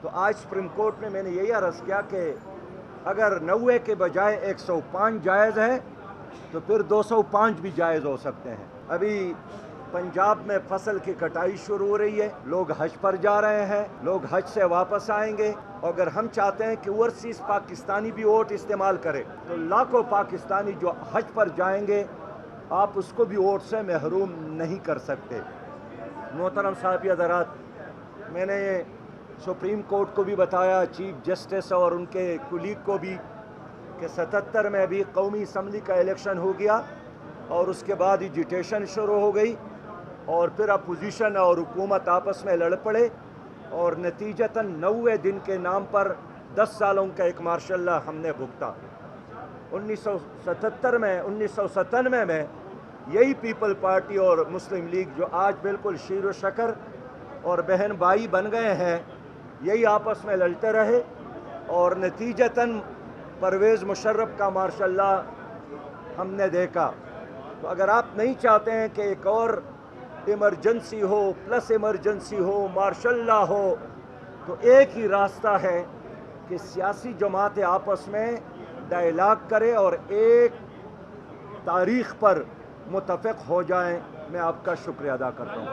تو آج supreme court میں نے یہی عرض کیا کہ اگر 90 کے بجائے 105 جائز ہے تو پھر 205 بھی جائز ہو سکتے ہیں۔ ابھی پنجاب میں فصل کی کٹائی شروع ہو رہی ہے، لوگ حج پر جا رہے ہیں، لوگ حج سے واپس آئیں گے۔ اگر ہم چاہتے ہیں کہ اوورسیز پاکستانی بھی ووٹ استعمال کرے تو لاکھوں پاکستانی جو حج پر جائیں گے آپ اس کو بھی ووٹ سے محروم نہیں کر سکتے۔ محترم صاحب حضرات، میں نے سپریم کورٹ کو بھی بتایا، چیف جسٹس اور ان کے کولیگ کو بھی، کہ 77 میں ابھی قومی اسمبلی کا الیکشن ہو گیا اور اس کے بعد ایجیٹیشن شروع ہو گئی اور پھر اپوزیشن اور حکومت آپس میں لڑ پڑے اور نتیجتاً 90 دن کے نام پر 10 سالوں کا ایک مارشل لا ہم نے بھگتا۔ 1997 میں یہی پیپل پارٹی اور مسلم لیگ جو آج بالکل شیر و شکر اور بہن بھائی بن گئے ہیں، یہی آپس میں لڑتے رہے اور نتیجتاً پرویز مشرف کا مارشل لا ہم نے دیکھا۔ تو اگر آپ نہیں چاہتے ہیں کہ ایک اور ایمرجنسی ہو، پلس ایمرجنسی ہو، مارشل لا ہو، تو ایک ہی راستہ ہے کہ سیاسی جماعتیں آپس میں ڈائیلاگ کرے اور ایک تاریخ پر متفق ہو جائیں۔ میں آپ کا شکریہ ادا کرتا ہوں۔